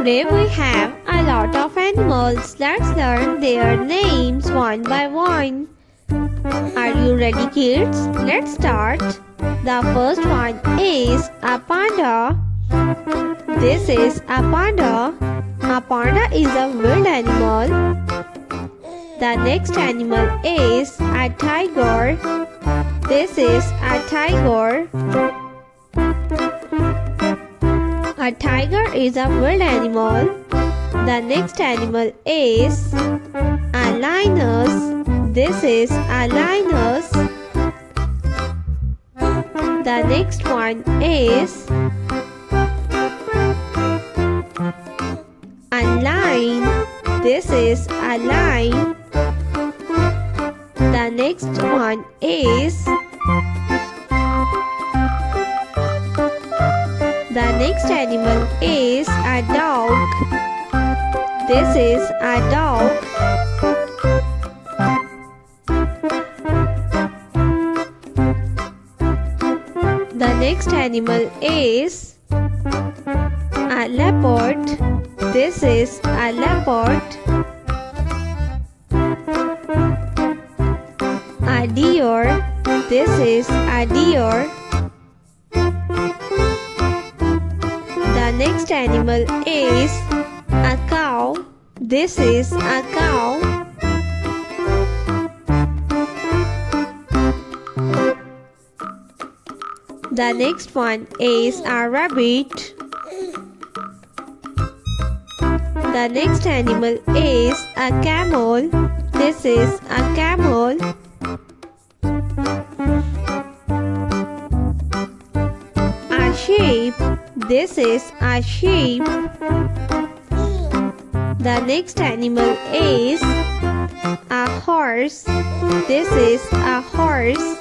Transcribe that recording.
Today we have a lot of animals. Let's learn their names one by one. Are you ready, kids? Let's start. The first one is a panda. This is a panda. A panda is a wild animal. The next animal is a tiger. This is a tiger. A tiger is a wild animal. The next animal is a lioness. This is a lioness. The next one is a lion. This is a lion. The next one is the next animal is a dog. This is a dog. The next animal is a leopard. This is a leopard. A deer. This is a deer. The next animal is a cow. This is a cow. The next one is a rabbit. The next animal is a camel. This is a camel. A sheep. This is a sheep. The next animal is a horse. This is a horse.